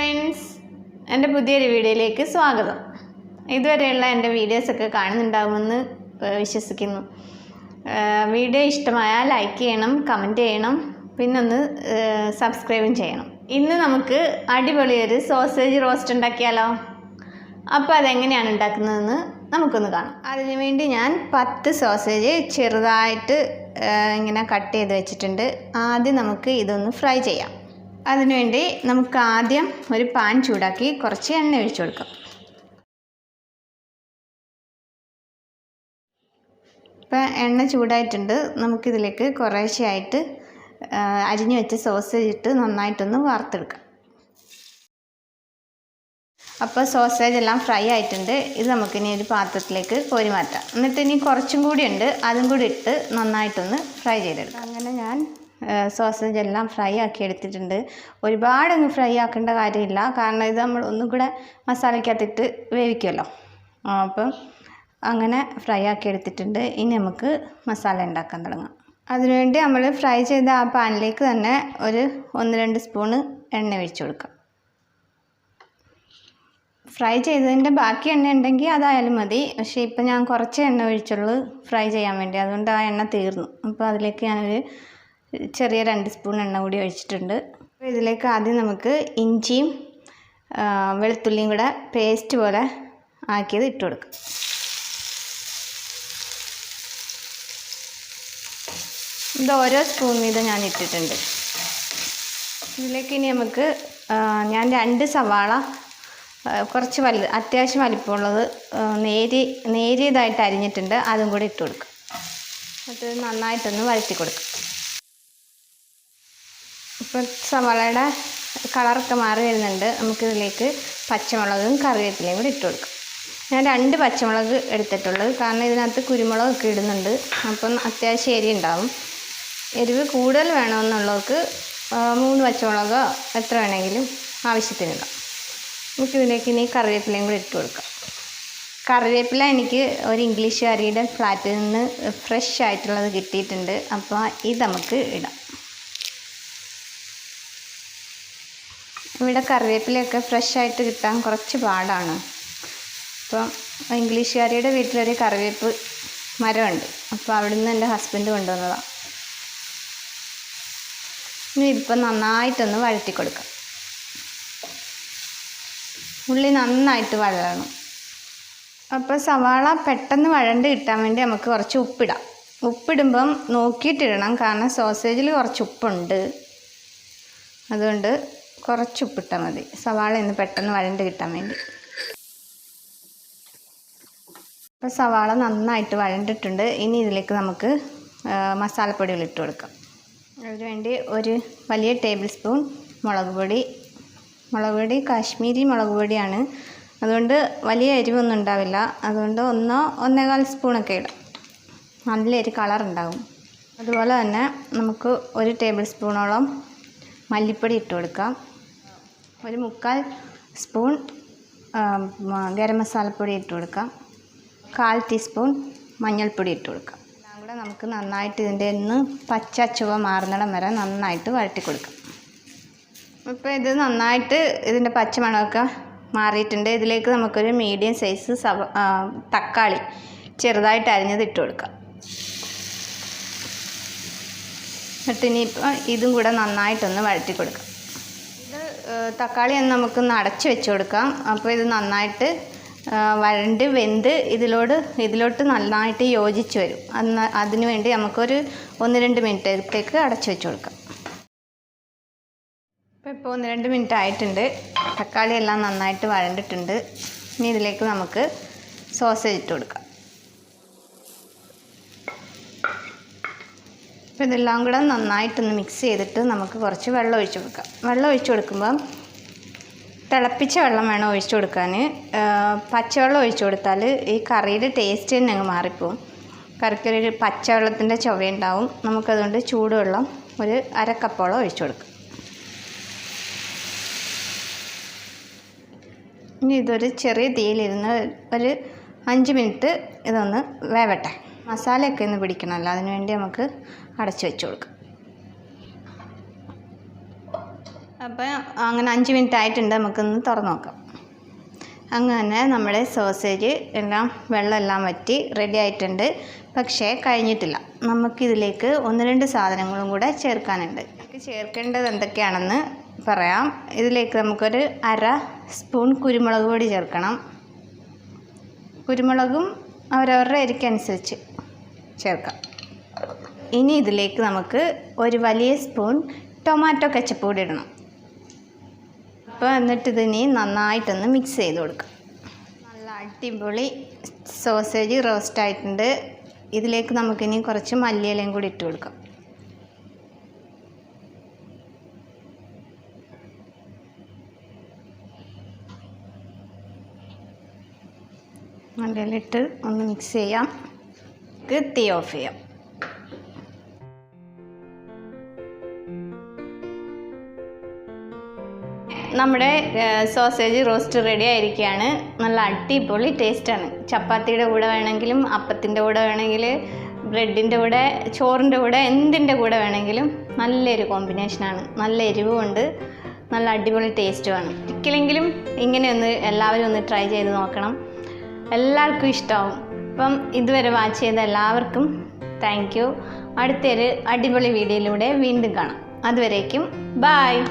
Friends, എൻ്റെ പുതിയൊരു വീഡിയോയിലേക്ക് സ്വാഗതം. ഇതുവരെയുള്ള എൻ്റെ വീഡിയോസൊക്കെ കാണുന്നുണ്ടാകുമെന്ന് വിശ്വസിക്കുന്നു. വീഡിയോ ഇഷ്ടമായാൽ ലൈക്ക് ചെയ്യണം, കമൻറ്റ് ചെയ്യണം, പിന്നെ ഒന്ന് സബ്സ്ക്രൈബും ചെയ്യണം. ഇന്ന് നമുക്ക് അടിപൊളിയൊരു സോസേജ് റോസ്റ്റ് ഉണ്ടാക്കിയാലോ? അപ്പോൾ അതെങ്ങനെയാണ് ഉണ്ടാക്കുന്നതെന്ന് നമുക്കൊന്ന് കാണാം. അതിനു വേണ്ടി ഞാൻ 10 സോസേജ് ചെറുതായിട്ട് ഇങ്ങനെ കട്ട് ചെയ്ത് വെച്ചിട്ടുണ്ട്. ആദ്യം നമുക്ക് ഇതൊന്ന് ഫ്രൈ ചെയ്യാം. അതിനുവേണ്ടി നമുക്ക് ആദ്യം ഒരു പാൻ ചൂടാക്കി കുറച്ച് എണ്ണ ഒഴിച്ചു കൊടുക്കാം. ഇപ്പം എണ്ണ ചൂടായിട്ടുണ്ട്. നമുക്കിതിലേക്ക് കുറേശ്ശെയായിട്ട് അരിഞ്ഞു വെച്ച സോസേജ് ഇട്ട് നന്നായിട്ടൊന്ന് വറുത്തെടുക്കാം. അപ്പോൾ സോസേജ് എല്ലാം ഫ്രൈ ആയിട്ടുണ്ട്. ഇത് നമുക്കിനി ഒരു പാത്രത്തിലേക്ക് കോരി മാറ്റാം. എന്നിട്ട് ഇനി കുറച്ചും കൂടി ഉണ്ട്, അതും കൂടി ഇട്ട് നന്നായിട്ടൊന്ന് ഫ്രൈ ചെയ്തെടുക്കാം. അങ്ങനെ ഞാൻ സോസേജ് എല്ലാം ഫ്രൈ ആക്കി എടുത്തിട്ടുണ്ട്. ഒരുപാടങ്ങ് ഫ്രൈ ആക്കേണ്ട കാര്യമില്ല, കാരണം ഇത് നമ്മൾ ഒന്നും കൂടെ മസാലയ്ക്കകത്തിട്ട് വേവിക്കുമല്ലോ. അപ്പം അങ്ങനെ ഫ്രൈ ആക്കി എടുത്തിട്ടുണ്ട്. ഇനി നമുക്ക് മസാല ഉണ്ടാക്കാൻ തുടങ്ങാം. അതിനുവേണ്ടി നമ്മൾ ഫ്രൈ ചെയ്ത ആ പാനിലേക്ക് തന്നെ ഒരു 1-2 സ്പൂണ് എണ്ണ ഒഴിച്ചു കൊടുക്കാം. ഫ്രൈ ചെയ്തതിൻ്റെ ബാക്കി എണ്ണ ഉണ്ടെങ്കിൽ അതായാലും മതി. പക്ഷേ ഇപ്പം ഞാൻ കുറച്ച് എണ്ണ ഒഴിച്ചുള്ളൂ ഫ്രൈ ചെയ്യാൻ വേണ്ടി, അതുകൊണ്ട് ആ എണ്ണ തീർന്നു. അപ്പോൾ അതിലേക്ക് ഞാനൊരു ചെറിയ 2 സ്പൂൺ എണ്ണ കൂടി ഒഴിച്ചിട്ടുണ്ട്. അപ്പോൾ ഇതിലേക്ക് ആദ്യം നമുക്ക് ഇഞ്ചിയും വെളുത്തുള്ളിയും കൂടെ പേസ്റ്റ് പോലെ ആക്കിയത് ഇട്ട് കൊടുക്കാം. ഇത് ഓരോ സ്പൂൺ വീതം ഞാൻ ഇട്ടിട്ടുണ്ട്. ഇതിലേക്ക് ഇനി നമുക്ക് ഞാൻ 2 സവാള കുറച്ച് അത്യാവശ്യം വലിപ്പമുള്ളത് നേരിയതായിട്ട് അരിഞ്ഞിട്ടുണ്ട്, അതും കൂടി ഇട്ട് കൊടുക്കാം. അത് നന്നായിട്ടൊന്ന് വഴറ്റി കൊടുക്കാം. ഇപ്പോൾ സവാളയുടെ കളറൊക്കെ മാറി വരുന്നുണ്ട്. നമുക്കിതിലേക്ക് പച്ചമുളകും കറിവേപ്പിലയും കൂടി ഇട്ട് കൊടുക്കാം. ഞാൻ 2 പച്ചമുളക് എടുത്തിട്ടുള്ളത്, കാരണം ഇതിനകത്ത് കുരുമുളകൊക്കെ ഇടുന്നുണ്ട്. അപ്പം അത്യാവശ്യം എരി ഉണ്ടാവും. എരിവ് കൂടുതൽ വേണമെന്നുള്ളവർക്ക് 3 പച്ചമുളകോ എത്ര വേണമെങ്കിലും ആവശ്യത്തിനിടാം. നമുക്കിതിലേക്ക് ഇനി കറിവേപ്പിലയും കൂടി ഇട്ട് കൊടുക്കാം. കറിവേപ്പില എനിക്ക് ഒരു ഇംഗ്ലീഷുകാരിയുടെ ഫ്ലാറ്റിൽ നിന്ന് ഫ്രഷ് ആയിട്ടുള്ളത് കിട്ടിയിട്ടുണ്ട്. അപ്പോൾ ഇത് നമുക്ക് ഇടാം. ഇവിടെ കറിവേപ്പിലയൊക്കെ ഫ്രഷ് ആയിട്ട് കിട്ടാൻ കുറച്ച് പാടാണ്. അപ്പം ഇംഗ്ലീഷുകാരിയുടെ വീട്ടിലൊരു കറിവേപ്പ് മരമുണ്ട്. അപ്പോൾ അവിടെ നിന്ന് എൻ്റെ ഹസ്ബൻഡ് കൊണ്ടുവന്നതാണ്. ഇനി ഇപ്പം നന്നായിട്ടൊന്ന് വഴറ്റി കൊടുക്കാം. ഉള്ളി നന്നായിട്ട് വഴലണം. അപ്പോൾ സവാള പെട്ടെന്ന് വഴണ്ട് കിട്ടാൻ വേണ്ടി നമുക്ക് കുറച്ച് ഉപ്പിടാം. ഉപ്പിടുമ്പം നോക്കിയിട്ടിടണം, കാരണം സോസേജിൽ കുറച്ച് ഉപ്പുണ്ട്. അതുകൊണ്ട് കുറച്ച് ഉപ്പിട്ടാൽ മതി, സവാള ഇന്ന് പെട്ടെന്ന് വഴണ്ട് കിട്ടാൻ വേണ്ടി. അപ്പോൾ സവാള നന്നായിട്ട് വഴണ്ടിട്ടുണ്ട്. ഇനി ഇതിലേക്ക് നമുക്ക് മസാലപ്പൊടികൾ ഇട്ട് കൊടുക്കാം. അതിനുവേണ്ടി ഒരു വലിയ ടേബിൾ സ്പൂൺ മുളക് പൊടി കാശ്മീരി മുളക് പൊടിയാണ്. അതുകൊണ്ട് വലിയ എരിവൊന്നും ഉണ്ടാവില്ല. അതുകൊണ്ട് 1-1.25 സ്പൂണൊക്കെ ഇടാം. നല്ലൊരു കളറുണ്ടാകും. അതുപോലെ തന്നെ നമുക്ക് 1 ടേബിൾ സ്പൂണോളം മല്ലിപ്പൊടി ഇട്ട് കൊടുക്കാം. ഒരു 3/4 സ്പൂൺ ഗരം മസാലപ്പൊടി ഇട്ട് കൊടുക്കാം. 1/4 ടീസ്പൂൺ മഞ്ഞൾപ്പൊടി ഇട്ട് കൊടുക്കാം. എല്ലാം കൂടെ നമുക്ക് നന്നായിട്ട് ഇതിൻ്റെ ഒന്ന് പച്ച ചുവ മാറുന്നിടം വരെ നന്നായിട്ട് വഴറ്റി കൊടുക്കാം. ഇപ്പോൾ ഇത് നന്നായിട്ട് ഇതിൻ്റെ പച്ചമണമൊക്കെ മാറിയിട്ടുണ്ട്. ഇതിലേക്ക് നമുക്കൊരു മീഡിയം സൈസ് തക്കാളി ചെറുതായിട്ട് അരിഞ്ഞത് ഇട്ട് കൊടുക്കാം. എന്നിട്ട് ഇനിയിപ്പോൾ ഇതും കൂടെ നന്നായിട്ടൊന്ന് വഴറ്റി കൊടുക്കാം. ഇത് തക്കാളി ഒന്ന് നമുക്കൊന്ന് അടച്ച് വെച്ച് കൊടുക്കാം. അപ്പോൾ ഇത് നന്നായിട്ട് വഴണ്ട് വെന്ത് ഇതിലോട്ട് നന്നായിട്ട് യോജിച്ച് വരും. അതിനു വേണ്ടി നമുക്കൊരു 1-2 മിനിറ്റത്തേക്ക് അടച്ച് വെച്ച് കൊടുക്കാം. ഇപ്പോൾ 1-2 മിനിറ്റ് ആയിട്ടുണ്ട്. തക്കാളി എല്ലാം നന്നായിട്ട് വഴണ്ടിട്ടുണ്ട്. ഇനി ഇതിലേക്ക് നമുക്ക് സോസേജ് ഇട്ട് കൊടുക്കാം. അപ്പോൾ ഇതെല്ലാം കൂടെ നന്നായിട്ടൊന്ന് മിക്സ് ചെയ്തിട്ട് നമുക്ക് കുറച്ച് വെള്ളം ഒഴിച്ച് കൊടുക്കാം. വെള്ളം ഒഴിച്ച് കൊടുക്കുമ്പം തിളപ്പിച്ച വെള്ളം വേണം ഒഴിച്ചു കൊടുക്കാൻ. പച്ചവെള്ളം ഒഴിച്ചു കൊടുത്താൽ ഈ കറിയുടെ ടേസ്റ്റ് തന്നെ അങ്ങ് മാറിപ്പോവും. കറിക്കൊരു പച്ചവെള്ളത്തിൻ്റെ ചുവയുണ്ടാവും. നമുക്കതുകൊണ്ട് ചൂടുവെള്ളം ഒരു 1/2 കപ്പോളം ഒഴിച്ചു കൊടുക്കാം. ഇനി ഇതൊരു ചെറിയ തീയിലിരുന്ന് ഒരു 5 മിനിറ്റ് ഇതൊന്ന് വേവട്ടെ. മസാലയൊക്കെ ഒന്ന് പിടിക്കണമല്ലോ, അതിനുവേണ്ടി നമുക്ക് അടച്ചു വെച്ച് കൊടുക്കാം. അപ്പോൾ അങ്ങനെ 5 മിനിറ്റ് ആയിട്ടുണ്ട്. നമുക്കൊന്ന് തുറന്ന് നോക്കാം. അങ്ങനെ നമ്മുടെ സോസേജ് എല്ലാം വെള്ളമെല്ലാം വറ്റി റെഡി ആയിട്ടുണ്ട്. പക്ഷേ കഴിഞ്ഞിട്ടില്ല. നമുക്കിതിലേക്ക് 1-2 സാധനങ്ങളും കൂടെ ചേർക്കാനുണ്ട്. ചേർക്കേണ്ടത് എന്തൊക്കെയാണെന്ന് പറയാം. ഇതിലേക്ക് നമുക്കൊരു 1/2 സ്പൂൺ കുരുമുളക് പൊടി ചേർക്കണം. കുരുമുളകും അവരവരുടെ എരിക്കനുസരിച്ച് ചേർക്കാം. ഇനി ഇതിലേക്ക് നമുക്ക് ഒരു വലിയ സ്പൂൺ ടൊമാറ്റോ കെച്ചപ്പ് കൂടി ഇടണം. അപ്പോൾ എന്നിട്ട് ഇതിനി നന്നായിട്ടൊന്ന് മിക്സ് ചെയ്ത് കൊടുക്കാം. നല്ല അടിപൊളി സോസേജ് റോസ്റ്റ് ആയിട്ടുണ്ട്. ഇതിലേക്ക് നമുക്കിനി കുറച്ച് മല്ലിയിലയും കൂടി ഇട്ട് കൊടുക്കാം. മല്ലിയിലിട്ട് ഒന്ന് മിക്സ് ചെയ്യാം. തീ ഓഫ് ചെയ്യാം. നമ്മുടെ സോസേജ് റോസ്റ്റ് റെഡി ആയിരിക്കുകയാണ്. നല്ല അടിപൊളി ടേസ്റ്റാണ്. ചപ്പാത്തിയുടെ കൂടെ വേണമെങ്കിലും, അപ്പത്തിൻ്റെ കൂടെ വേണമെങ്കിൽ, ബ്രെഡിൻ്റെ കൂടെ, ചോറിൻ്റെ കൂടെ, എന്തിൻ്റെ കൂടെ വേണമെങ്കിലും നല്ലൊരു കോമ്പിനേഷനാണ്. നല്ല എരിവുമുണ്ട്, നല്ല അടിപൊളി ടേസ്റ്റുമാണ്. ഒരിക്കലെങ്കിലും ഇങ്ങനെയൊന്ന് എല്ലാവരും ഒന്ന് ട്രൈ ചെയ്ത് നോക്കണം. എല്ലാവർക്കും ഇഷ്ടമാവും. അപ്പം ഇതുവരെ വാച്ച് ചെയ്ത എല്ലാവർക്കും താങ്ക് യു. അടുത്തൊരു അടിപൊളി വീഡിയോയിലൂടെ വീണ്ടും കാണാം. അതുവരേക്കും ബായ്.